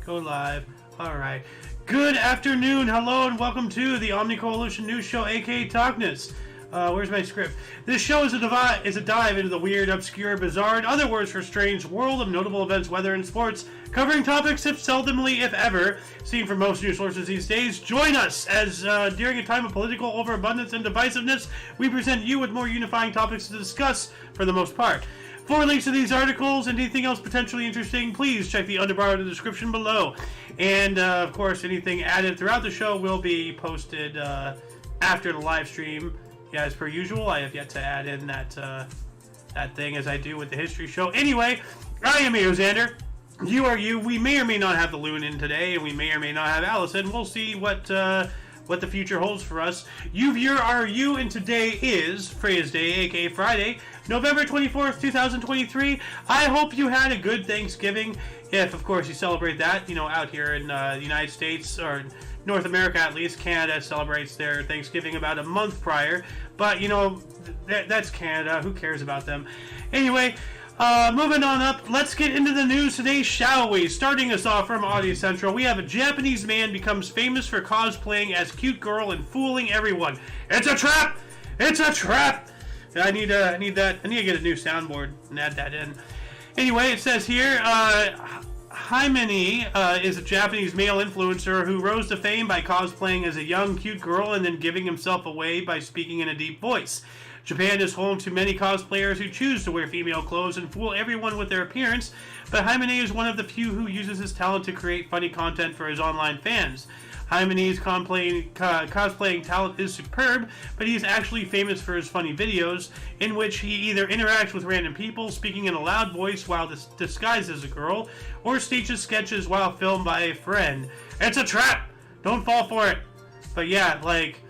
Go live. Alright. Good afternoon, hello, and welcome to the Omni Coalition News Show, aka TOCNS. Where's my script? This show is a dive into the weird, obscure, bizarre, in other words for strange, world of notable events, weather, and sports, covering topics, if seldomly, if ever, seen from most news sources these days. Join us as, during a time of political overabundance and divisiveness, we present you with more unifying topics to discuss, for the most part. For links to these articles and anything else potentially interesting, please check the underbar in the description below. And, of course, anything added throughout the show will be posted after the live stream. Yeah, as per usual, I have yet to add in that thing as I do with the history show. Anyway, I am Xander. You are you. We may or may not have the Loon in today, and we may or may not have Allison. We'll see what the future holds for us. You are you, and today is Freya's Day, aka Friday, November 24th, 2023. I hope you had a good Thanksgiving, if of course you celebrate that, you know, out here in the United States, or North America at least. Canada celebrates their Thanksgiving about a month prior, but you know, that's Canada, who cares about them? Anyway, moving on up, let's get into the news today, shall we? Starting us off from Audio Central, we have a Japanese man becomes famous for cosplaying as cute girl and fooling everyone. It's a trap! It's a trap! I need that. I need to get a new soundboard and add that in. Anyway, it says here, Hymeni is a Japanese male influencer who rose to fame by cosplaying as a young, cute girl and then giving himself away by speaking in a deep voice. Japan is home to many cosplayers who choose to wear female clothes and fool everyone with their appearance, but Hymeni is one of the few who uses his talent to create funny content for his online fans. Hymeni's cosplaying talent is superb, but he is actually famous for his funny videos, in which he either interacts with random people, speaking in a loud voice while disguised as a girl, or stages sketches while filmed by a friend. It's a trap! Don't fall for it! But yeah, like,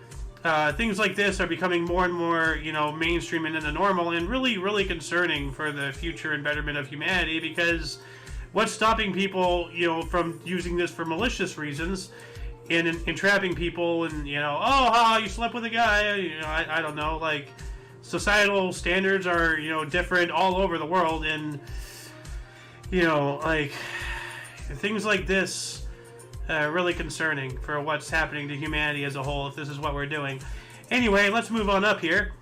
things like this are becoming more and more, you know, mainstream and into normal, and really, really concerning for the future and betterment of humanity, because what's stopping people, you know, from using this for malicious reasons, and entrapping people, and, you know, oh, you slept with a guy, you know, I don't know, like, societal standards are, you know, different all over the world, and, you know, like, things like this are really concerning for what's happening to humanity as a whole, if this is what we're doing. Anyway, let's move on up here.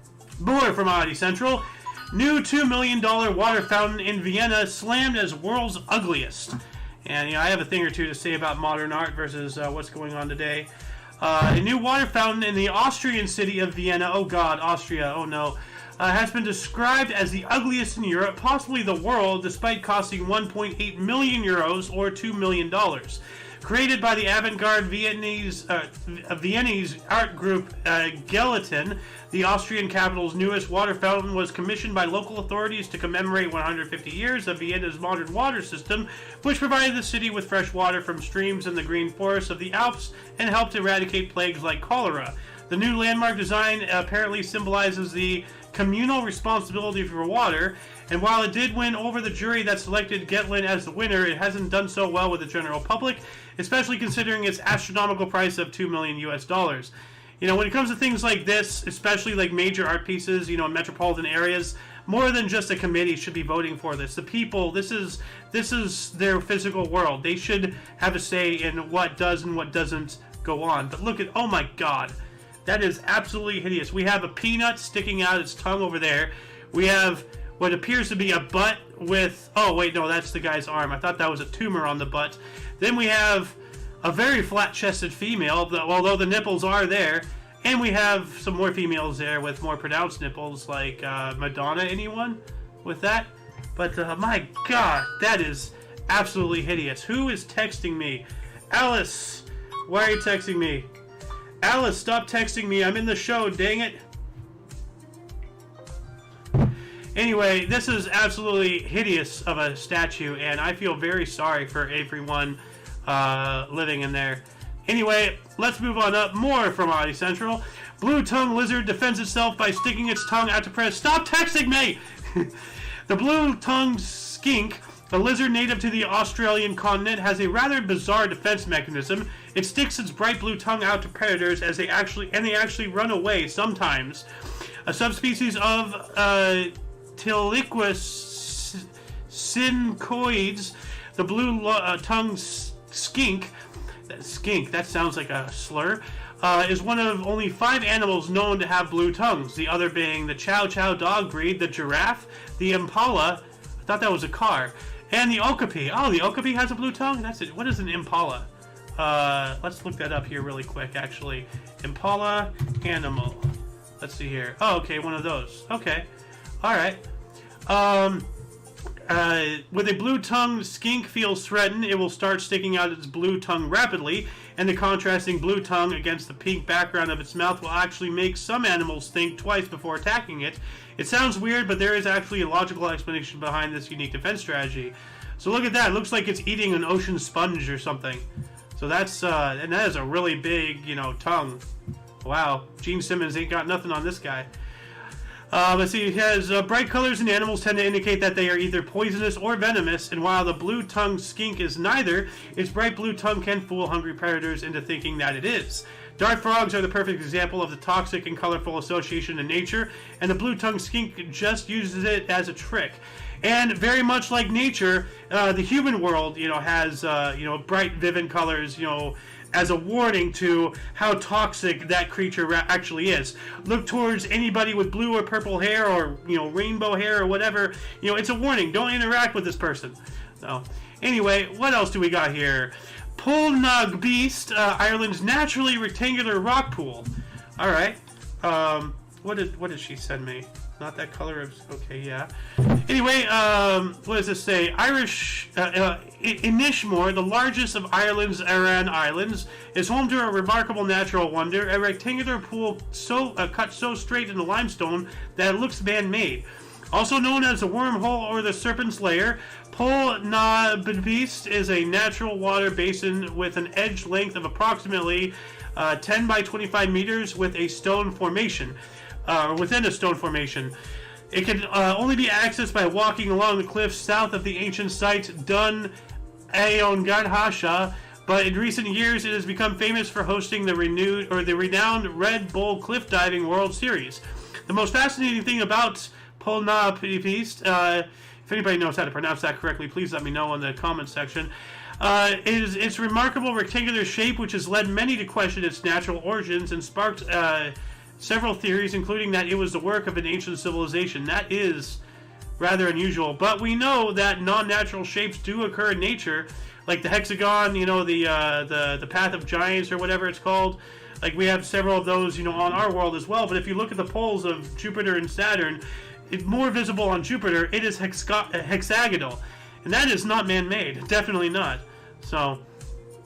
More from Audio Central. New $2 million water fountain in Vienna slammed as world's ugliest. And, you know, I have a thing or two to say about modern art versus what's going on today. A new water fountain in the Austrian city of Vienna, oh god, Austria, oh no, has been described as the ugliest in Europe, possibly the world, despite costing 1.8 million euros or $2 million. Created by the avant-garde Viennese art group Gelatin, the Austrian capital's newest water fountain was commissioned by local authorities to commemorate 150 years of Vienna's modern water system, which provided the city with fresh water from streams in the green forests of the Alps and helped eradicate plagues like cholera. The new landmark design apparently symbolizes the communal responsibility for water, and while it did win over the jury that selected Getlin as the winner, it hasn't done so well with the general public, especially considering its astronomical price of $2 million US. You know, when it comes to things like this, especially like major art pieces, you know, in metropolitan areas, more than just a committee should be voting for this. The people, this is their physical world. They should have a say in what does and what doesn't go on. But look at, oh my god, that is absolutely hideous. We have a peanut sticking out its tongue over there. We have what appears to be a butt with, oh wait, no, that's the guy's arm. I thought that was a tumor on the butt. Then we have a very flat-chested female, although the nipples are there. And we have some more females there with more pronounced nipples, like Madonna, anyone with that? But my god, that is absolutely hideous. Who is texting me? Alice, why are you texting me? Alice, stop texting me. I'm in the show, dang it. Anyway, this is absolutely hideous of a statue, and I feel very sorry for everyone living in there. Anyway, let's move on up. More from Audio Central. Blue-tongued lizard defends itself by sticking its tongue out to press. Stop texting me! The blue-tongued skink, a lizard native to the Australian continent, has a rather bizarre defense mechanism. It sticks its bright blue tongue out to predators as they actually run away sometimes. A subspecies of Tiliquus syncoides, the blue-tongued skink, that sounds like a slur, is one of only 5 animals known to have blue tongues, the other being the Chow Chow dog breed, the giraffe, the impala, I thought that was a car, and the okapi. Oh, the okapi has a blue tongue? That's it. What is an impala? Let's look that up here really quick, actually. Impala animal. Let's see here. Oh, okay, one of those. Okay. Alright. With a blue-tongued skink feels threatened, it will start sticking out its blue tongue rapidly, and the contrasting blue tongue against the pink background of its mouth will actually make some animals think twice before attacking it. It sounds weird, but there is actually a logical explanation behind this unique defense strategy. So look at that. It looks like it's eating an ocean sponge or something. So that's, and that is a really big, tongue. Wow. Gene Simmons ain't got nothing on this guy. Let's see, it has bright colors in animals tend to indicate that they are either poisonous or venomous, and while the blue-tongued skink is neither, its bright blue tongue can fool hungry predators into thinking that it is. Dart frogs are the perfect example of the toxic and colorful association in nature, and the blue-tongued skink just uses it as a trick. And very much like nature, the human world, has, bright, vivid colors, as a warning to how toxic that creature actually is. Look towards anybody with blue or purple hair or, rainbow hair or whatever. It's a warning. Don't interact with this person. So, anyway, what else do we got here? Polnug Beast, Ireland's naturally rectangular rock pool. All right. What did she send me? Not that color of... Okay, yeah. Anyway, what does this say? Irish... Inishmore, the largest of Ireland's Aran Islands, is home to a remarkable natural wonder, a rectangular pool cut so straight in the limestone that it looks man-made. Also known as the wormhole or the serpent's lair, Polnabbeast is a natural water basin with an edge length of approximately 10 by 25 meters with a stone formation. Within a stone formation. It can only be accessed by walking along the cliffs south of the ancient site Dun Aongadhasha, but in recent years it has become famous for hosting the renowned Red Bull Cliff Diving World Series. The most fascinating thing about Polnabbeast, if anybody knows how to pronounce that correctly, please let me know in the comments section, is its remarkable rectangular shape, which has led many to question its natural origins and sparked several theories, including that it was the work of an ancient civilization. That is rather unusual, but we know that non-natural shapes do occur in nature, like the hexagon, the path of giants or whatever it's called. Like we have several of those, on our world as well. But if you look at the poles of Jupiter and Saturn, it's more visible on Jupiter. It is hexagonal, and that is not man-made. Definitely not. So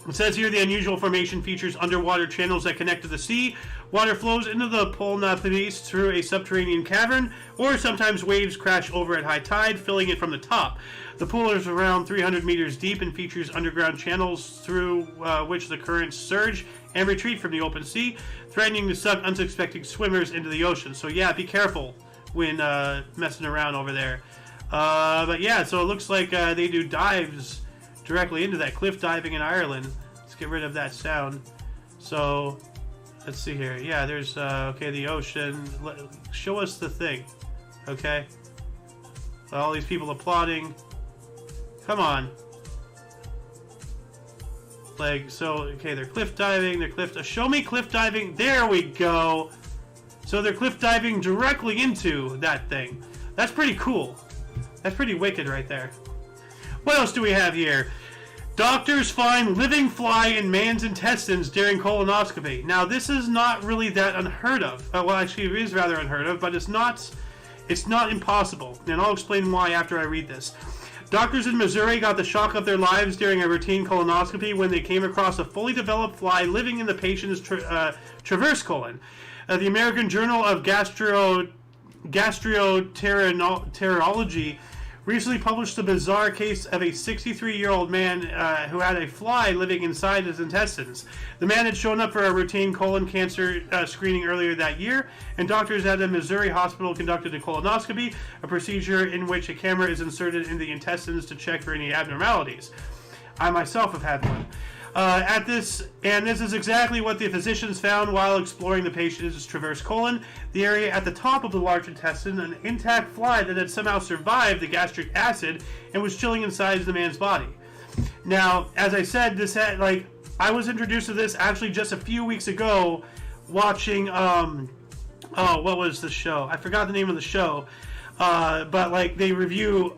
it says here the unusual formation features underwater channels that connect to the sea. Water flows into the Polnabbeast through a subterranean cavern, or sometimes waves crash over at high tide, filling it from the top. The pool is around 300 meters deep and features underground channels through which the currents surge and retreat from the open sea, threatening to suck unsuspecting swimmers into the ocean. So yeah, be careful when messing around over there. But yeah, so it looks like they do dives directly into that, cliff diving in Ireland. Let's get rid of that sound. So let's see here. Yeah, there's okay, the ocean. Show us the thing. Okay, all these people applauding. Come on. Like, so okay, they're cliff diving. Show me cliff diving. There we go. So they're cliff diving directly into that thing. That's pretty cool. That's pretty wicked right there. What else do we have here? Doctors find living fly in man's intestines during colonoscopy. Now, this is not really that unheard of. Well, actually, it is rather unheard of, but it's not impossible. And I'll explain why after I read this. Doctors in Missouri got the shock of their lives during a routine colonoscopy when they came across a fully developed fly living in the patient's traverse colon. The American Journal of Gastroenterology recently published a bizarre case of a 63-year-old man who had a fly living inside his intestines. The man had shown up for a routine colon cancer screening earlier that year, and doctors at a Missouri hospital conducted a colonoscopy, a procedure in which a camera is inserted in the intestines to check for any abnormalities. I myself have had one. This is exactly what the physicians found while exploring the patient's traverse colon, the area at the top of the large intestine, an intact fly that had somehow survived the gastric acid and was chilling inside the man's body. Now, as I said, this had, like, I was introduced to this actually just a few weeks ago watching, what was the show? I forgot the name of the show. But, like, they review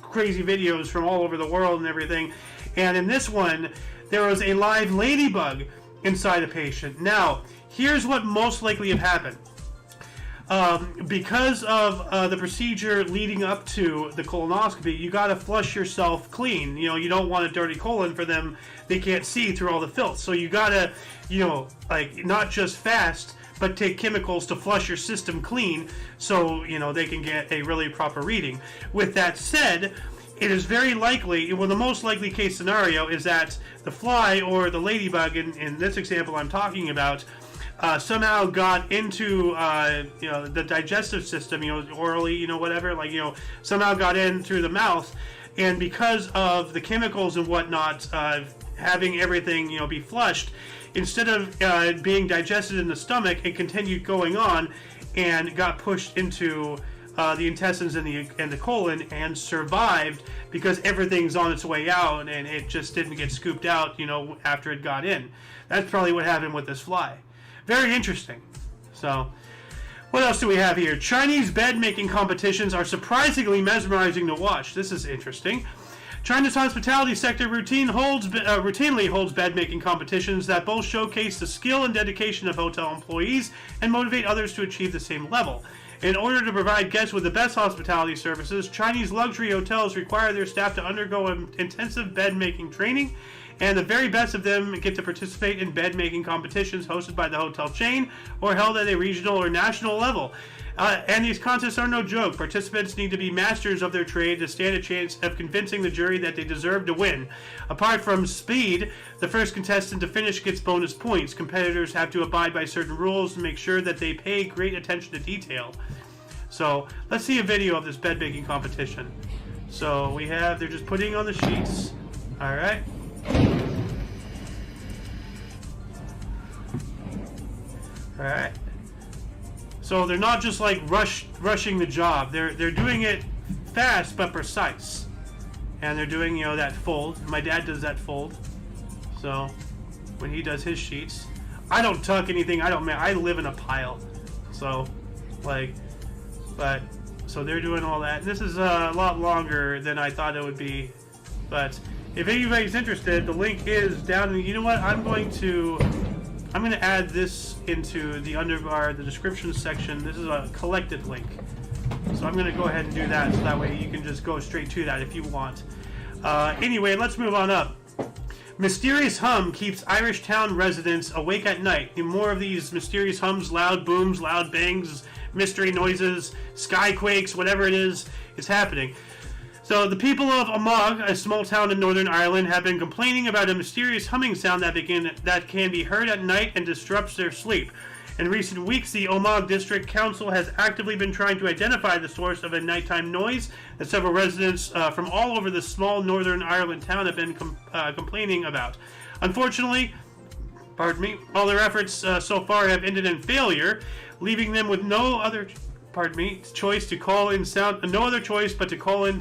crazy videos from all over the world and everything. And in this one, there was a live ladybug inside a patient. Now, here's what most likely have happened. Because of the procedure leading up to the colonoscopy, you got to flush yourself clean. You know, you don't want a dirty colon for them. They can't see through all the filth. So you got to, you know, like, not just fast, but take chemicals to flush your system clean so, you know, they can get a really proper reading. With that said, it is very likely, well, the most likely case scenario is that the fly or the ladybug, in this example I'm talking about, somehow got into, you know, the digestive system, you know, orally, you know, whatever, like, you know, somehow got in through the mouth, and because of the chemicals and whatnot, having everything, you know, be flushed, instead of being digested in the stomach, it continued going on and got pushed into the intestines and the colon and survived because everything's on its way out and it just didn't get scooped out, you know, after it got in. That's probably what happened with this fly. Very interesting. So, what else do we have here? Chinese bed making competitions are surprisingly mesmerizing to watch. This is interesting. China's hospitality sector routinely holds bed-making competitions that both showcase the skill and dedication of hotel employees and motivate others to achieve the same level. In order to provide guests with the best hospitality services, Chinese luxury hotels require their staff to undergo intensive bed-making training, and the very best of them get to participate in bed-making competitions hosted by the hotel chain or held at a regional or national level. And these contests are no joke. Participants need to be masters of their trade to stand a chance of convincing the jury that they deserve to win. Apart from speed, the first contestant to finish gets bonus points. Competitors have to abide by certain rules to make sure that they pay great attention to detail. So, let's see a video of this bed making competition. So, we have, they're just putting on the sheets. Alright. Alright. So they're not just like rushing the job. They're doing it fast but precise. And they're doing, you know, that fold. My dad does that fold. So when he does his sheets, I don't tuck anything. I live in a pile. So like, but so they're doing all that. And this is a lot longer than I thought it would be. But if anybody's interested, the link is down in the, you know what? I'm going to add this into the underbar, the description section. This is a collected link. So I'm going to go ahead and do that, so that way you can just go straight to that if you want. Anyway, let's move on up. Mysterious hum keeps Irish town residents awake at night. More of these mysterious hums, loud booms, loud bangs, mystery noises, skyquakes, whatever it is happening. So the people of Omagh, a small town in Northern Ireland, have been complaining about a mysterious humming sound that can be heard at night and disrupts their sleep. In recent weeks, the Omagh District Council has actively been trying to identify the source of a nighttime noise that several residents from all over the small Northern Ireland town have been complaining about. Unfortunately, all their efforts so far have ended in failure, leaving them with no other choice but to call in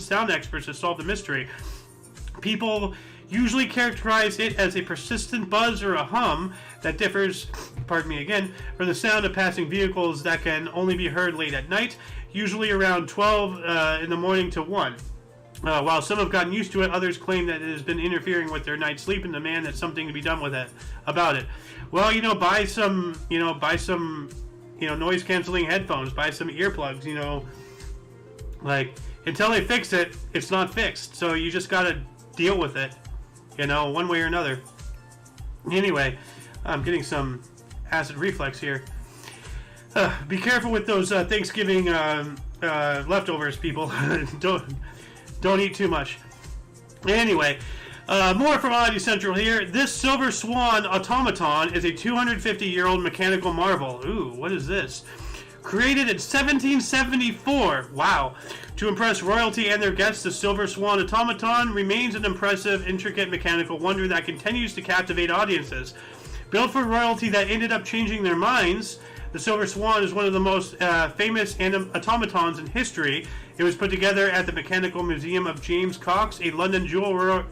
sound experts to solve the mystery. People usually characterize it as a persistent buzz or a hum that differs, from the sound of passing vehicles that can only be heard late at night, usually around 12 in the morning to 1. While some have gotten used to it, others claim that it has been interfering with their night's sleep and demand that something to be done with it about it. Well, buy some noise canceling headphones, buy some earplugs, like, until they fix it, it's not fixed. So you just gotta deal with it, one way or another. Anyway, I'm getting some acid reflux here. Be careful with those Thanksgiving leftovers, people. Don't eat too much. Anyway, more from Oddity Central here. This Silver Swan automaton is a 250-year-old mechanical marvel. Ooh, what is this? Created in 1774. Wow. To impress royalty and their guests, the Silver Swan automaton remains an impressive, intricate mechanical wonder that continues to captivate audiences. Built for royalty that ended up changing their minds, the Silver Swan is one of the most famous automatons in history. It was put together at the Mechanical Museum of James Cox, a London jeweler,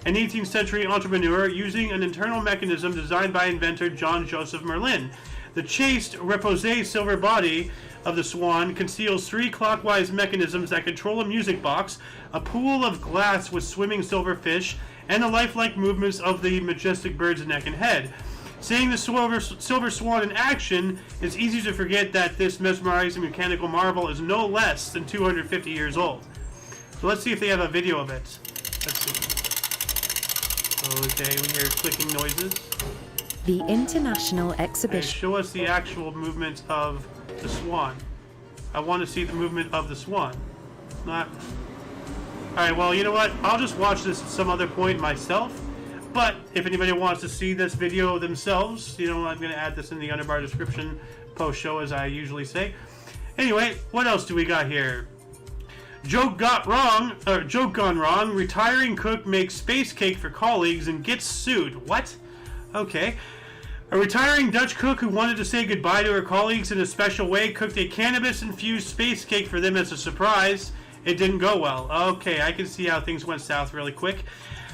an 18th century entrepreneur, using an internal mechanism designed by inventor John Joseph Merlin. The chased repose silver body of the swan conceals 3 clockwise mechanisms that control a music box, a pool of glass with swimming silver fish, and the lifelike movements of the majestic bird's neck and head. Seeing the silver swan in action, it's easy to forget that this mesmerizing mechanical marvel is no less than 250 years old. So let's see if they have a video of it. Let's see. Okay, we hear clicking noises. The International Okay, Exhibition. show us the actual movement of the swan. I want to see the movement of the swan. Not. Alright, well, you know what? I'll just watch this at some other point myself. But if anybody wants to see this video themselves, you know, I'm going to add this in the underbar description post-show, as I usually say. Anyway, what else do we got here? Joke gone wrong. Retiring cook makes space cake for colleagues and gets sued. What? Okay. A retiring Dutch cook who wanted to say goodbye to her colleagues in a special way cooked a cannabis-infused space cake for them as a surprise. It didn't go well. Okay, I can see how things went south really quick.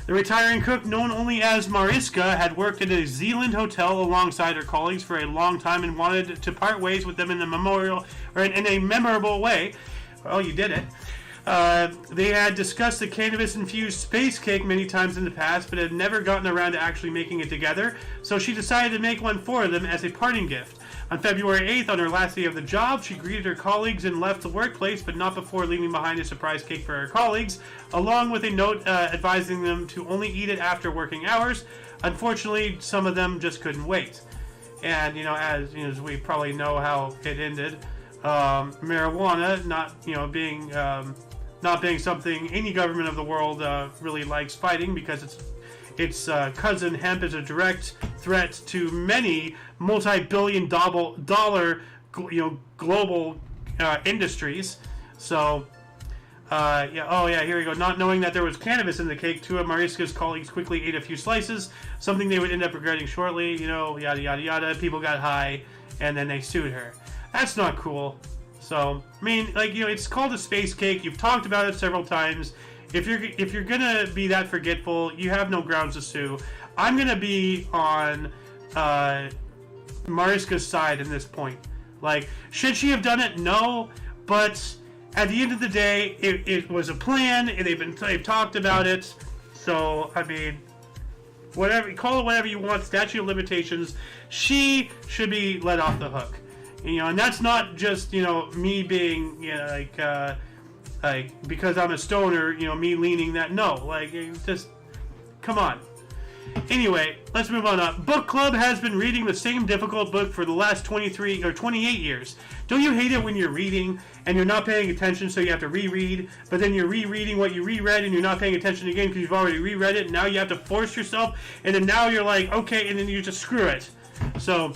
The retiring cook, known only as Mariska, had worked at a Zealand hotel alongside her colleagues for a long time and wanted to part ways with them in a memorable way. Well, you did it. They had discussed the cannabis-infused space cake many times in the past, but had never gotten around to actually making it together, so she decided to make one for them as a parting gift. On February 8th, on her last day of the job, she greeted her colleagues and left the workplace, but not before leaving behind a surprise cake for her colleagues, along with a note advising them to only eat it after working hours. Unfortunately, some of them just couldn't wait. And, you know, as we probably know how it ended, marijuana not being something any government of the world really likes fighting, because its cousin hemp is a direct threat to many multi-billion-dollar global industries. So here we go. Not knowing that there was cannabis in the cake, 2 of Mariska's colleagues quickly ate a few slices, something they would end up regretting shortly. Yada yada yada. People got high, and then they sued her. That's not cool. So, I mean, it's called a space cake. You've talked about it several times. If you're gonna be that forgetful, you have no grounds to sue. I'm gonna be on Mariska's side in this point. Should she have done it? No, but at the end of the day, it was a plan, and they've talked about it. So, I mean, whatever, call it whatever you want. Statute of limitations. She should be let off the hook. And that's not just me being because I'm a stoner, me leaning that. No, just come on. Anyway, let's move on up. Book club has been reading the same difficult book for the last 23 or 28 years. Don't you hate it when you're reading and you're not paying attention, so you have to reread, but then you're rereading what you reread and you're not paying attention again because you've already reread it, and now you have to force yourself, and then now you're like, okay, and then you just screw it. So,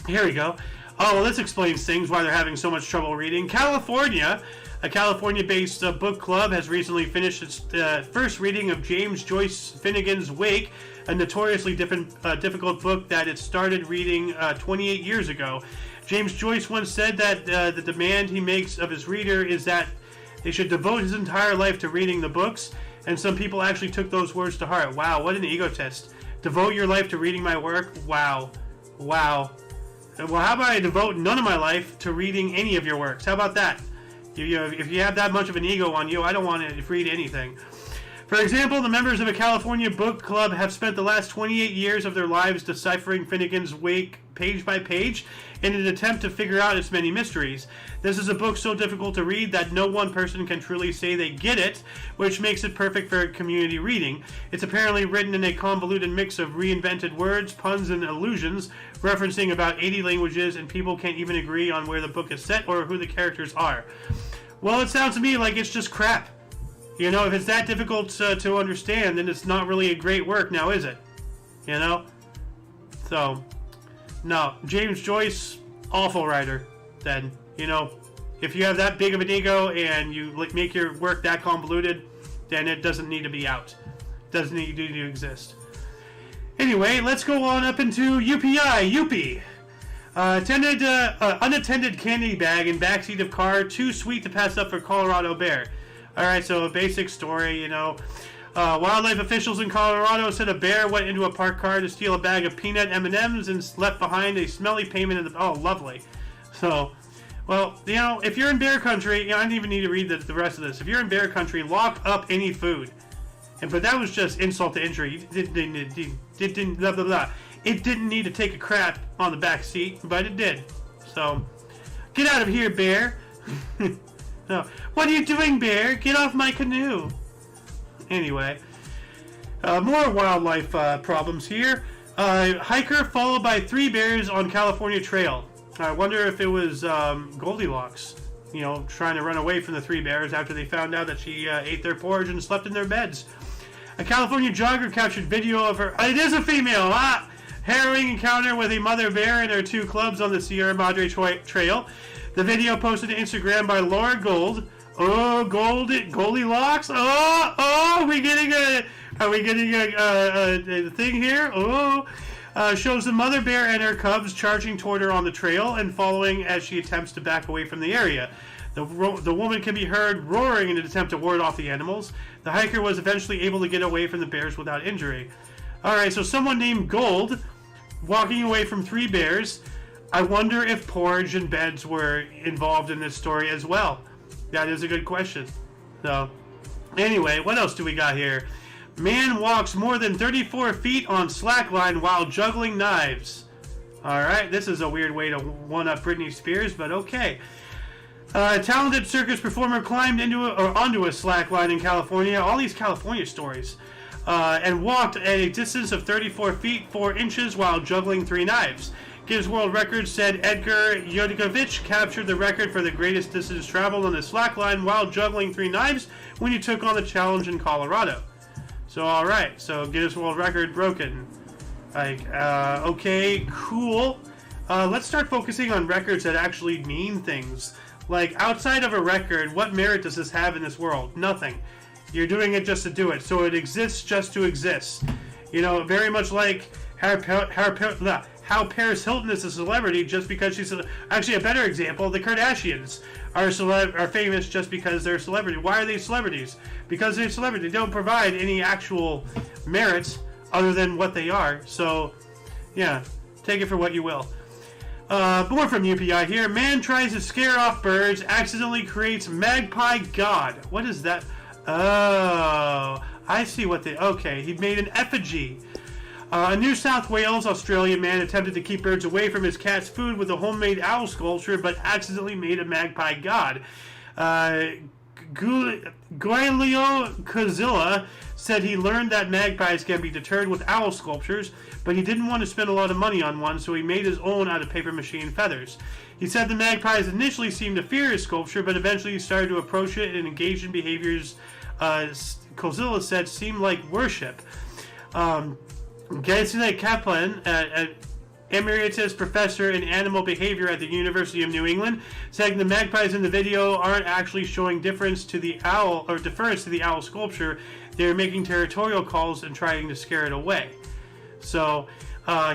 here we go. Oh, well, this explains things, why they're having so much trouble reading. California, a California-based book club, has recently finished its first reading of James Joyce Finnegan's Wake, a notoriously difficult book that it started reading 28 years ago. James Joyce once said that the demand he makes of his reader is that they should devote his entire life to reading the books, and some people actually took those words to heart. Wow, what an egotist. Devote your life to reading my work? Wow. Wow. Well, how about I devote none of my life to reading any of your works? How about that? If you have that much of an ego on you, I don't want to read anything. For example, the members of a California book club have spent the last 28 years of their lives deciphering Finnegan's Wake page by page in an attempt to figure out its many mysteries. This is a book so difficult to read that no one person can truly say they get it, which makes it perfect for community reading. It's apparently written in a convoluted mix of reinvented words, puns, and allusions, referencing about 80 languages, and people can't even agree on where the book is set or who the characters are. Well, it sounds to me like it's just crap. If it's that difficult to understand, then it's not really a great work now, is it? So, no. James Joyce, awful writer, then. If you have that big of an ego and you make your work that convoluted, then it doesn't need to be out. It doesn't need to exist. Anyway, let's go on up into UPI. Unattended candy bag in backseat of car, too sweet to pass up for Colorado bear. All right, so a basic story, you know. Wildlife officials in Colorado said a bear went into a parked car to steal a bag of peanut M&Ms and left behind a smelly payment. Oh, lovely. So, well, you know, if you're in bear country, you know, I don't even need to read the rest of this. If you're in bear country, lock up any food. But that was just insult to injury. It didn't blah, blah, blah. It didn't need to take a crap on the back seat, but it did. So, get out of here, bear. No. What are you doing, bear? Get off my canoe. Anyway, more wildlife problems here. Hiker followed by 3 bears on California trail. I wonder if it was Goldilocks, you know, trying to run away from the 3 bears after they found out that she ate their porridge and slept in their beds. A California jogger captured video of her. It is a female. Harrowing encounter with a mother bear and her 2 cubs on the Sierra Madre Trail. The video posted to Instagram by Laura Gold. Oh, Goldilocks. Oh, are we getting a thing here? Oh, shows the mother bear and her cubs charging toward her on the trail and following as she attempts to back away from the area. The woman can be heard roaring in an attempt to ward off the animals. The hiker was eventually able to get away from the bears without injury. All right, so someone named Gold walking away from 3 bears. I wonder if porridge and beds were involved in this story as well. That is a good question. So, anyway, what else do we got here? Man walks more than 34 feet on slackline while juggling knives. Alright, this is a weird way to one-up Britney Spears, but okay. A talented circus performer climbed onto a slackline in California. All these California stories. And walked at a distance of 34 feet 4 inches while juggling 3 knives. Guinness World Records said Edgar Yodikovich captured the record for the greatest distance traveled on the slackline while juggling 3 knives when he took on the challenge in Colorado. So, alright, so Guinness World Record broken. Like, okay, cool. Let's start focusing on records that actually mean things. Like, outside of a record, what merit does this have in this world? Nothing. You're doing it just to do it. So it exists just to exist. You know, very much like how Paris Hilton is a celebrity just because she's actually a better example. The Kardashians are famous just because they're a celebrity. Why are they celebrities? Because they're celebrities. They don't provide any actual merit other than what they are. So, yeah, take it for what you will. More from UPI here. Man tries to scare off birds, accidentally creates magpie god. What is that? Oh, I see what they... Okay, he made an effigy. A New South Wales, Australian man attempted to keep birds away from his cat's food with a homemade owl sculpture, but accidentally made a magpie god. Guilio Cozilla said he learned that magpies can be deterred with owl sculptures, but he didn't want to spend a lot of money on one, so he made his own out of paper mache and feathers. He said the magpies initially seemed to fear his sculpture, but eventually he started to approach it and engage in behaviors Cozilla said seemed like worship. Gesine Kaplan, emeritus professor in animal behavior at the University of New England, saying the magpies in the video aren't actually showing deference to the owl sculpture. They're making territorial calls and trying to scare it away. So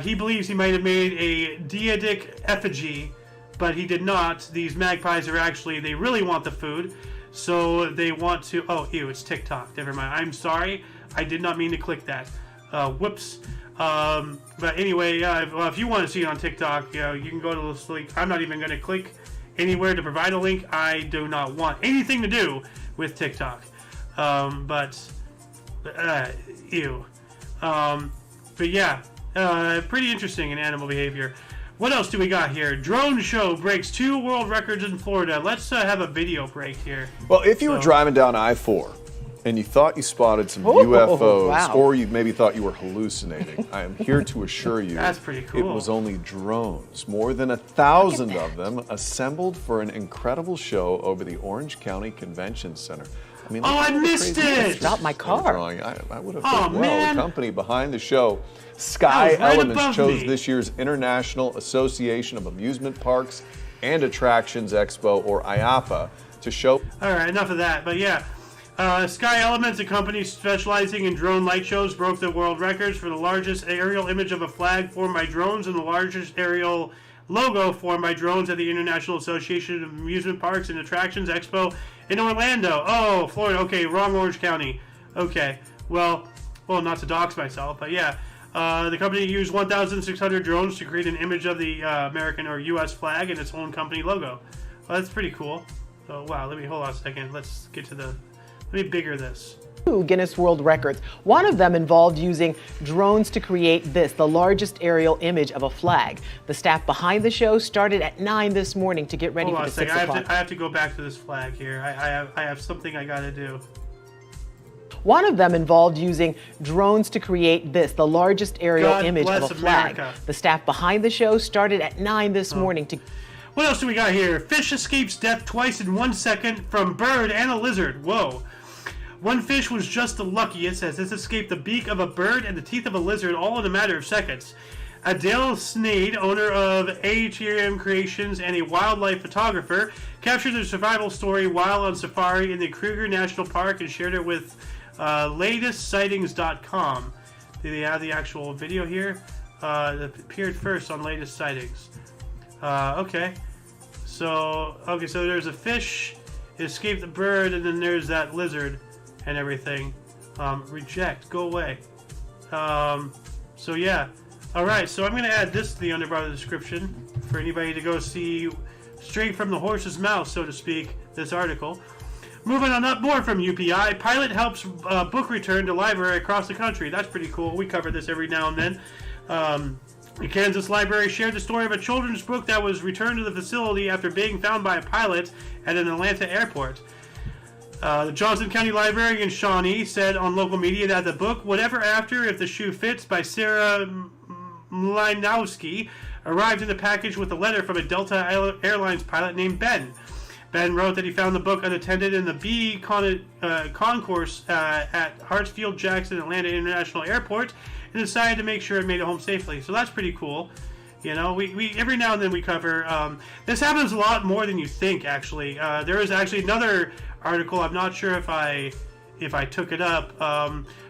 he believes he might have made a deidic effigy, but he did not. These magpies are actually, they really want the food, so they want to... Oh, ew, it's TikTok. Never mind. I'm sorry. I did not mean to click that. Whoops. But anyway, if you want to see it on TikTok, you can go to this link. I'm not even going to click anywhere to provide a link. I do not want anything to do with TikTok. Ew. But yeah, pretty interesting in animal behavior. What else do we got here? Drone show breaks 2 world records in Florida. Let's have a video break here. Well, if you were driving down I-4 and you thought you spotted some UFOs, wow. or you maybe thought you were hallucinating, I am here to assure you that's pretty cool. It was only drones. More than 1,000 of them assembled for an incredible show over the Orange County Convention Center. I mean, I missed it! Stop my car. I would have thought, well, man. the company behind the show, Sky right Elements, chose me. this year's International Association of Amusement Parks and Attractions Expo, or IAPA, to show... All right, enough of that. But yeah, Sky Elements, a company specializing in drone light shows, broke the world records for the largest aerial image of a flag formed by drones and the largest aerial logo formed by drones at the International Association of Amusement Parks and Attractions Expo in Orlando. Oh, Florida. Okay, wrong Orange County. Okay, well, not to dox myself, but yeah. The company used 1,600 drones to create an image of the American or U.S. flag and its own company logo. Well, that's pretty cool. So, wow, hold on a second. Let's get to the... Let me bigger this. Two Guinness World Records. One of them involved using drones to create the largest aerial image of a flag. The staff behind the show started at 9 this morning to get ready for the 6 o'clock. I have to go back to this flag here. I have something I gotta do. One of them involved using drones to create the largest aerial image of a flag. America. The staff behind the show started at 9 this morning to... What else do we got here? Fish escapes death twice in 1 second from bird and a lizard. Whoa. One fish was just the luckiest as this escaped the beak of a bird and the teeth of a lizard all in a matter of seconds. Adele Snade, owner of ATM Creations and a wildlife photographer, captured the survival story while on safari in the Kruger National Park and shared it with latestsightings.com. Do they have the actual video here? It appeared first on Latest Sightings. Okay. So there's a fish, it escaped the bird, and then there's that lizard and everything. Reject, go away. So yeah. Alright, so I'm going to add this to the underbar of the description for anybody to go see straight from the horse's mouth, so to speak, this article. Moving on up, more from UPI. Pilot helps book return to library across the country. That's pretty cool. We cover this every now and then. The Kansas Library shared the story of a children's book that was returned to the facility after being found by a pilot at an Atlanta airport. The Johnson County Library in Shawnee said on local media that the book, Whatever After If the Shoe Fits by Sarah Mlinowski, arrived in the package with a letter from a Delta Airlines pilot named Ben. Ben wrote that he found the book unattended in the B concourse at Hartsfield-Jackson Atlanta International Airport and decided to make sure it made it home safely. So that's pretty cool. You know, we every now and then we cover... this happens a lot more than you think, actually. There is actually another article. I'm not sure if I took it up,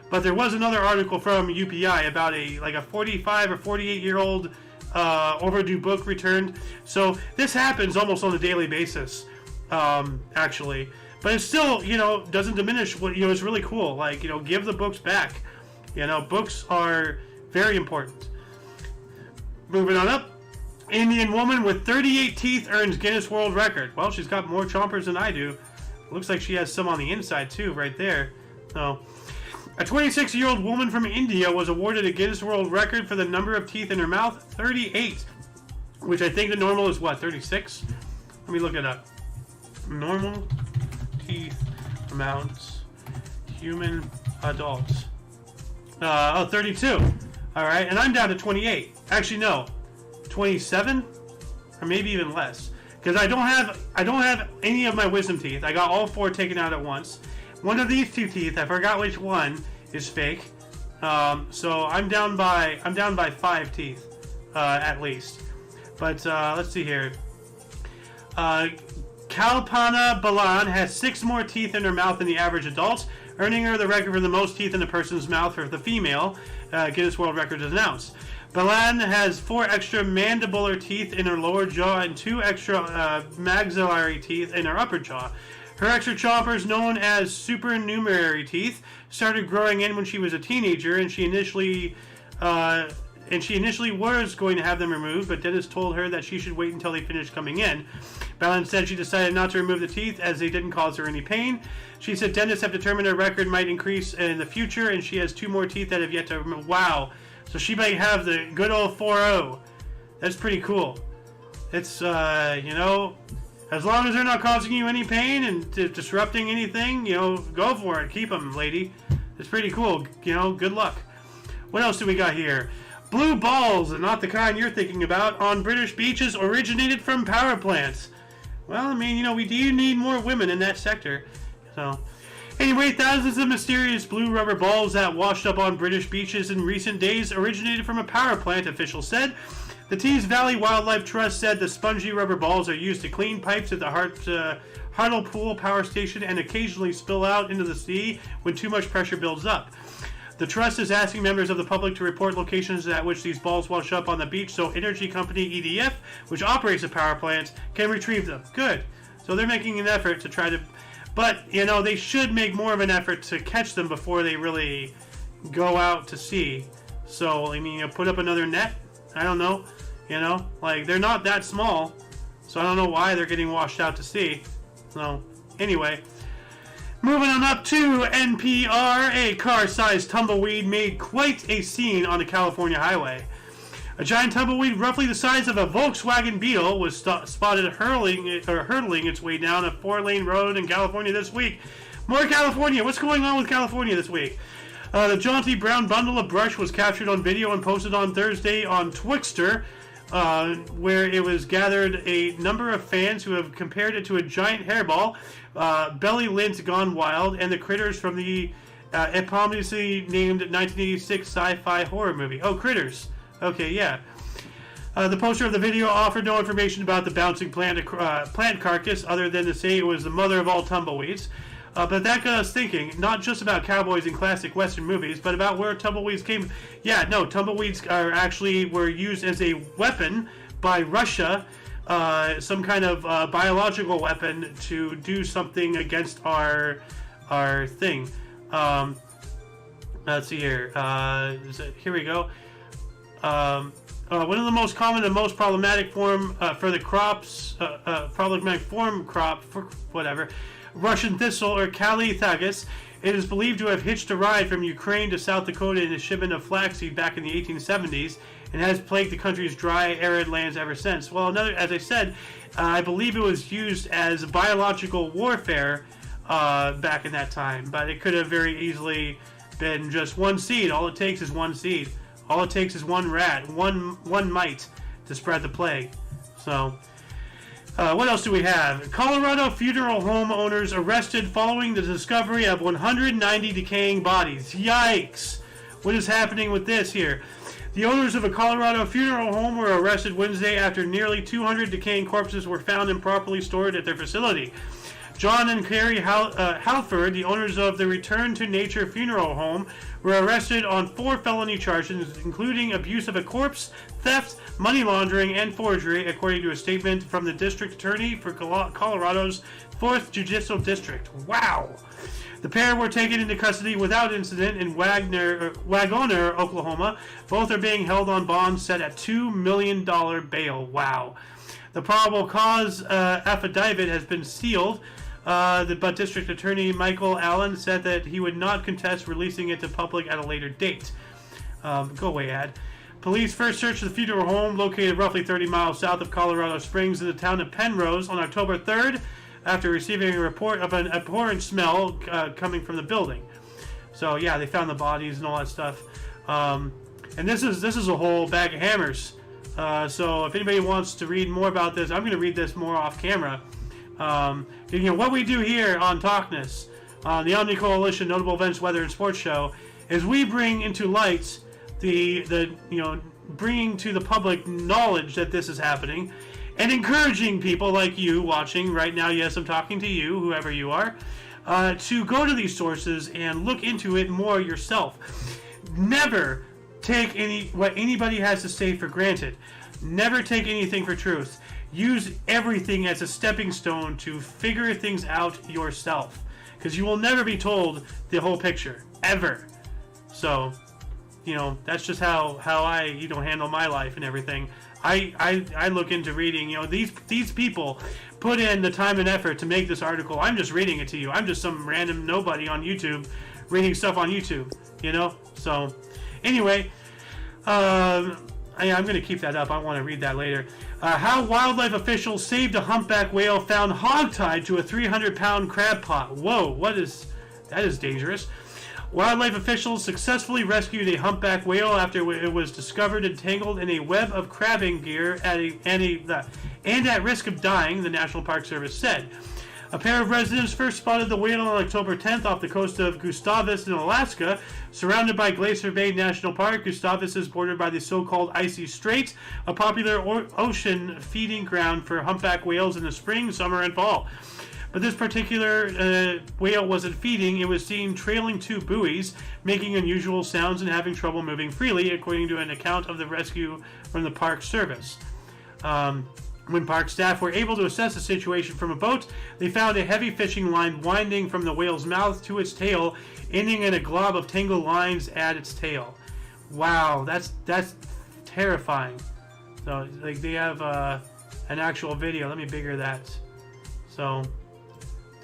but there was another article from UPI about a 45 or 48-year-old overdue book returned. So this happens almost on a daily basis, actually. But it still, doesn't diminish what, it's really cool. Like, give the books back. Books are very important. Moving on up. Indian woman with 38 teeth earns Guinness World Record. Well, she's got more chompers than I do. Looks like she has some on the inside too, right there. So, a 26-year-old woman from India was awarded a Guinness World Record for the number of teeth in her mouth, 38. Which I think the normal is what, 36? Let me look it up. Normal teeth amounts, human adults. 32. Alright, and I'm down to 28. Actually, no. 27? Or maybe even less. Because I don't have any of my wisdom teeth. I got all 4 taken out at once. One of these 2 teeth, I forgot which one, is fake. So I'm down by 5 teeth, at least. But let's see here. Kalpana Balan has 6 more teeth in her mouth than the average adult, earning her the record for the most teeth in a person's mouth for the female. Guinness World Records has announced. Balan has 4 extra mandibular teeth in her lower jaw and 2 extra maxillary teeth in her upper jaw. Her extra chompers, known as supernumerary teeth, started growing in when she was a teenager, and she initially was going to have them removed, but dentists told her that she should wait until they finished coming in. Balan said she decided not to remove the teeth as they didn't cause her any pain. She said dentists have determined her record might increase in the future, and she has 2 more teeth that have yet to remove. Wow. So she might have the good old 4-0. That's pretty cool. It's, as long as they're not causing you any pain and disrupting anything, go for it. Keep them, lady. It's pretty cool. Good luck. What else do we got here? Blue balls, not the kind you're thinking about, on British beaches originated from power plants. Well, I mean, we do need more women in that sector. So... Anyway, thousands of mysterious blue rubber balls that washed up on British beaches in recent days originated from a power plant, officials said. The Tees Valley Wildlife Trust said the spongy rubber balls are used to clean pipes at the Hartlepool Power Station and occasionally spill out into the sea when too much pressure builds up. The trust is asking members of the public to report locations at which these balls wash up on the beach so energy company EDF, which operates the power plants, can retrieve them. Good. So they're making an effort to try to... But, they should make more of an effort to catch them before they really go out to sea. So, put up another net? I don't know. They're not that small. So I don't know why they're getting washed out to sea. So, anyway... Moving on up to NPR, a car-sized tumbleweed made quite a scene on a California highway. A giant tumbleweed roughly the size of a Volkswagen Beetle was spotted hurtling its way down a 4-lane road in California this week. More California. What's going on with California this week? The jaunty brown bundle of brush was captured on video and posted on Thursday on Twixter, where it was gathered a number of fans who have compared it to a giant hairball, belly lint gone wild, and the critters from the eponymously named 1986 sci-fi horror movie. Oh, Critters. Okay, yeah. The poster of the video offered no information about the bouncing plant carcass other than to say it was the mother of all tumbleweeds. But that got us thinking, not just about cowboys in classic Western movies, but about where tumbleweeds came. Yeah, no, tumbleweeds were used as a weapon by Russia, some kind of biological weapon to do something against our thing. Let's see here. Here we go. One of the most common and most problematic form for the crops, problematic form crop for whatever. Russian thistle, or Kali thagus. It is believed to have hitched a ride from Ukraine to South Dakota in a shipment of flaxseed back in the 1870s and has plagued the country's dry, arid lands ever since. Well, as I said, I believe it was used as biological warfare back in that time, but it could have very easily been just one seed. All it takes is one seed. All it takes is one rat, one mite to spread the plague. So... what else do we have? Colorado funeral home owners arrested following the discovery of 190 decaying bodies. Yikes! What is happening with this here? The owners of a Colorado funeral home were arrested Wednesday after nearly 200 decaying corpses were found improperly stored at their facility. John and Carrie Halford, the owners of the Return to Nature funeral home, were arrested on 4 felony charges, including abuse of a corpse, theft, money laundering, and forgery, according to a statement from the district attorney for Colorado's 4th Judicial District. Wow! The pair were taken into custody without incident in Wagoner, Oklahoma. Both are being held on bond set at $2 million bail. Wow. The probable cause affidavit has been sealed, but District Attorney Michael Allen said that he would not contest releasing it to public at a later date. Go away, ad. Police first searched the funeral home located roughly 30 miles south of Colorado Springs in the town of Penrose on October 3rd after receiving a report of an abhorrent smell coming from the building. So yeah, they found the bodies and all that stuff. And this is a whole bag of hammers. So if anybody wants to read more about this, I'm going to read this more off camera. What we do here on TOCNS, the Omni Coalition Notable Events, Weather, and Sports Show, is we bring into light bringing to the public knowledge that this is happening, and encouraging people like you watching right now. Yes, I'm talking to you, whoever you are, to go to these sources and look into it more yourself. Never take what anybody has to say for granted. Never take anything for truth. Use everything as a stepping stone to figure things out yourself, because you will never be told the whole picture, ever. So, that's just how I handle my life and everything. I look into reading. These people put in the time and effort to make this article. I'm just reading it to you. I'm just some random nobody on YouTube reading stuff on YouTube. So anyway, I'm going to keep that up. I want to read that later. How wildlife officials saved a humpback whale found hogtied to a 300-pound crab pot. Whoa, that is dangerous. Wildlife officials successfully rescued a humpback whale after it was discovered entangled in a web of crabbing gear and at risk of dying, the National Park Service said. A pair of residents first spotted the whale on October 10th off the coast of Gustavus in Alaska. Surrounded by Glacier Bay National Park, Gustavus is bordered by the so-called Icy Strait, a popular ocean feeding ground for humpback whales in the spring, summer, and fall. But this particular whale wasn't feeding. It was seen trailing 2 buoys, making unusual sounds and having trouble moving freely, according to an account of the rescue from the park service. When park staff were able to assess the situation from a boat, they found a heavy fishing line winding from the whale's mouth to its tail, ending in a glob of tangled lines at its tail. Wow, that's terrifying. So, like, they have an actual video. Let me bigger that. So,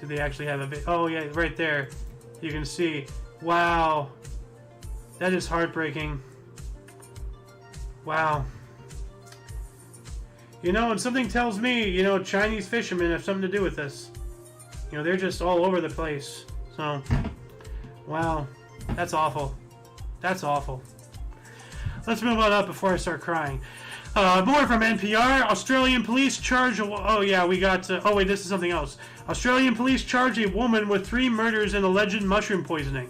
do they actually have a video? Oh, yeah, right there. You can see. Wow. That is heartbreaking. Wow. You know, and something tells me, you know, Chinese fishermen have something to do with this. You know, they're just all over the place. So, wow. That's awful. That's awful. Let's move on up before I start crying. More from NPR. Australian police charge oh yeah, we got oh wait, this is something else. Australian police charge a woman with 3 murders and alleged mushroom poisoning.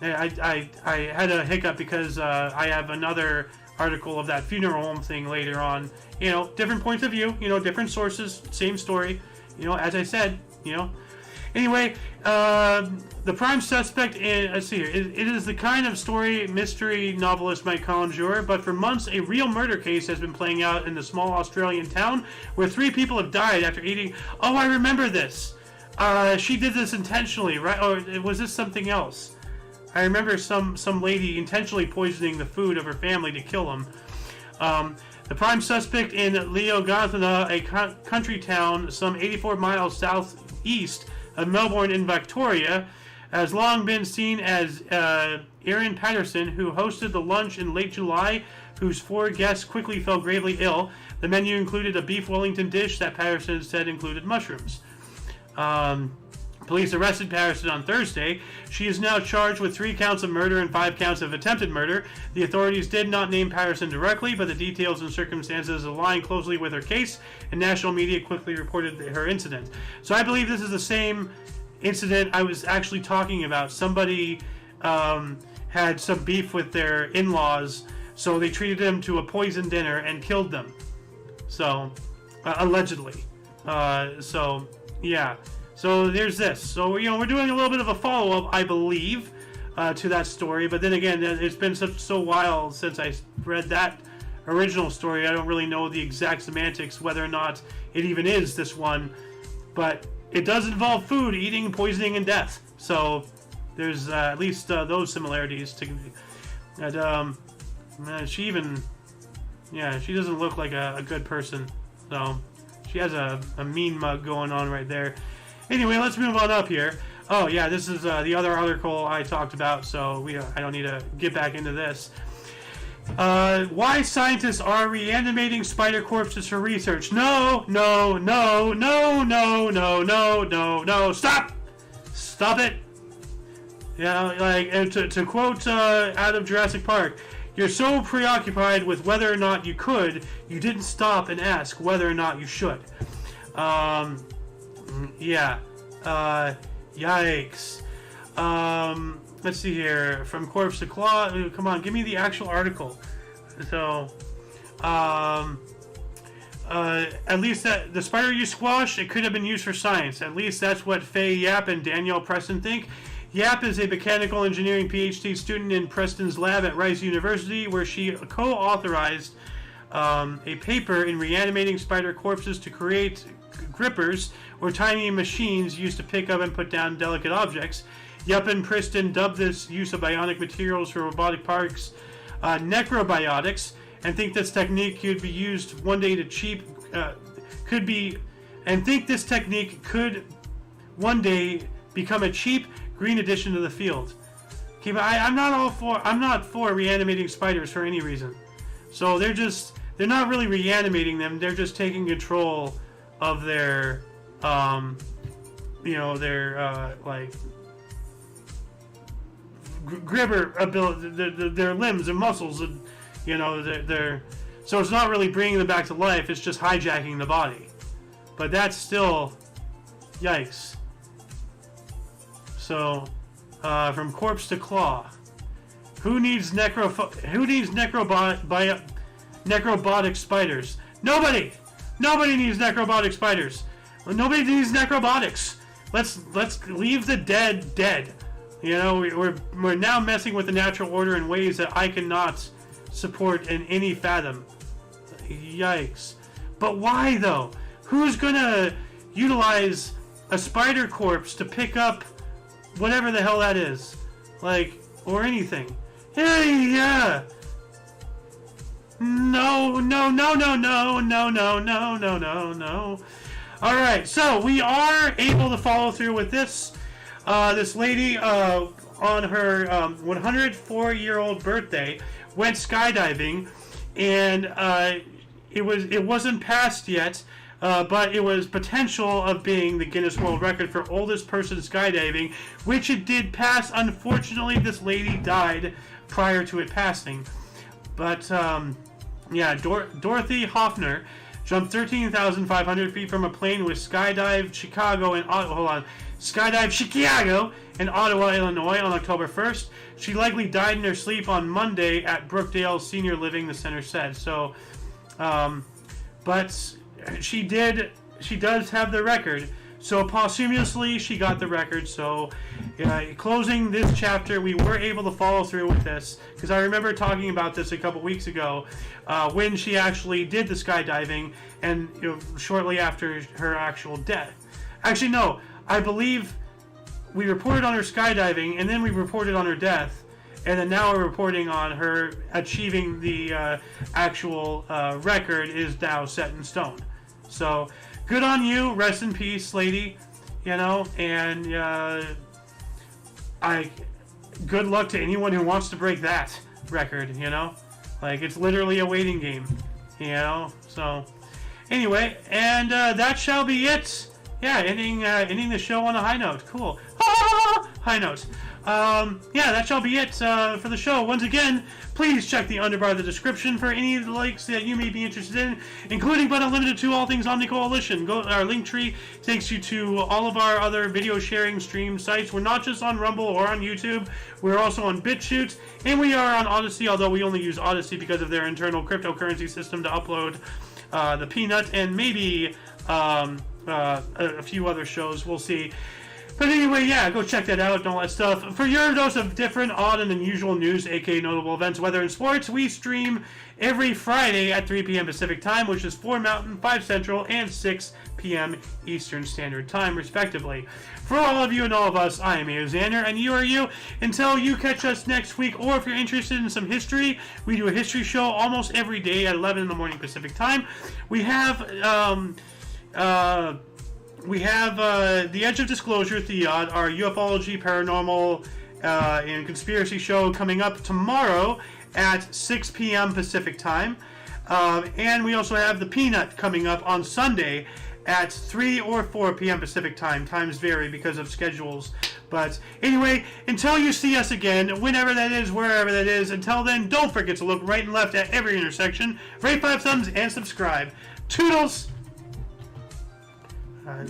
I had a hiccup because I have another article of that funeral home thing later on. You know, different points of view, you know, different sources, same story. You know, as I said, you know. Anyway, the prime suspect in, let's see here, it is the kind of story mystery novelist might conjure, but for months a real murder case has been playing out in the small Australian town where 3 people have died after eating, oh, I remember this. She did this intentionally, right? Or was this something else? I remember some lady intentionally poisoning the food of her family to kill them. The prime suspect in Leogathana, a country town some 84 miles southeast of Melbourne in Victoria, has long been seen as Erin Patterson, who hosted the lunch in late July, whose 4 guests quickly fell gravely ill. The menu included a beef Wellington dish that Patterson said included mushrooms. Police arrested Patterson on Thursday. She is now charged with 3 counts of murder and 5 counts of attempted murder. The authorities did not name Patterson directly, but the details and circumstances align closely with her case, and national media quickly reported her incident. So I believe this is the same incident I was actually talking about. Somebody had some beef with their in-laws, so they treated them to a poisoned dinner and killed them. So, allegedly. So, yeah. So there's this. So, you know, we're doing a little bit of a follow-up, I believe, to that story. But then again, it's been so while since I read that original story. I don't really know the exact semantics, whether or not it even is this one. But it does involve food, eating, poisoning, and death. So there's at least those similarities. She even, yeah, she doesn't look like a good person. So she has a mean mug going on right there. Anyway, let's move on up here. Oh yeah, this is the other article I talked about, so I don't need to get back into this. Why scientists are reanimating spider corpses for research? No, no, no, no, no, no, no, no, no. Stop! Stop it! Yeah, like, and to quote out of Jurassic Park, you're so preoccupied with whether or not you could, you didn't stop and ask whether or not you should. Yeah. Yikes. Let's see here. From corpse to claw. Come on, give me the actual article. So, at least that the spider you squashed, it could have been used for science. At least that's what Faye Yap and Danielle Preston think. Yap is a mechanical engineering PhD student in Preston's lab at Rice University, where she co-authorized a paper in reanimating spider corpses to create grippers, or tiny machines used to pick up and put down delicate objects. Yup and Preston dubbed this use of bionic materials for robotic parts necrobiotics, and think this technique could be used one day to could one day become a cheap green addition to the field. Okay, but I'm not for reanimating spiders for any reason. So they're not really reanimating them, they're just taking control of their like gripper ability, their limbs and muscles, and you know, they're so it's not really bringing them back to life, it's just hijacking the body. But that's still yikes. So from corpse to claw, who needs necrobotic spiders? Nobody needs necrobotic spiders. Nobody needs necrobotics. let's leave the dead. You know, we're now messing with the natural order in ways that I cannot support in any fathom. Yikes. But why, though? Who's gonna utilize a spider corpse to pick up whatever the hell that is? Like, or anything. Hey, yeah! No. Alright, so we are able to follow through with this. This lady, on her 104-year-old birthday, went skydiving, and it wasn't passed yet, but it was potential of being the Guinness World Record for oldest person skydiving, which it did pass. Unfortunately, this lady died prior to it passing. But yeah, Dorothy Hoffner jumped 13,500 feet from a plane with Skydive Chicago in Ottawa, Illinois on October 1st. She likely died in her sleep on Monday at Brookdale Senior Living, the center said. So, but she does have the record. So posthumously, she got the record. So, closing this chapter, we were able to follow through with this, because I remember talking about this a couple weeks ago, when she actually did the skydiving, and shortly after her actual death. Actually, no, I believe we reported on her skydiving, and then we reported on her death, and then now we're reporting on her achieving the actual record is now set in stone. So, good on you, rest in peace, lady, and good luck to anyone who wants to break that record, like, it's literally a waiting game, so, anyway, and that shall be it. Yeah, ending the show on a high note. Cool. High note. Yeah, that shall be it for the show. Once again, please check the underbar of the description for any links that you may be interested in, including but not limited to all things Omni Coalition. Our link tree takes you to all of our other video sharing stream sites. We're not just on Rumble or on YouTube. We're also on BitChute, and we are on Odyssey, although we only use Odyssey because of their internal cryptocurrency system to upload the Peanut and maybe a few other shows. We'll see. But anyway, yeah, go check that out and all that stuff. For your dose of different, odd, and unusual news, aka notable events, weather, and sports, we stream every Friday at 3 p.m. Pacific Time, which is 4 Mountain, 5 Central, and 6 p.m. Eastern Standard Time, respectively. For all of you and all of us, I am Xander, and you are you. Until you catch us next week, or if you're interested in some history, we do a history show almost every day at 11 in the morning Pacific Time. We have The Edge of Disclosure, our ufology, paranormal, and conspiracy show coming up tomorrow at 6 p.m. Pacific Time. And we also have the Peanut coming up on Sunday at 3 or 4 p.m. Pacific Time. Times vary because of schedules. But anyway, until you see us again, whenever that is, wherever that is, until then, don't forget to look right and left at every intersection, rate 5 thumbs, and subscribe. Toodles!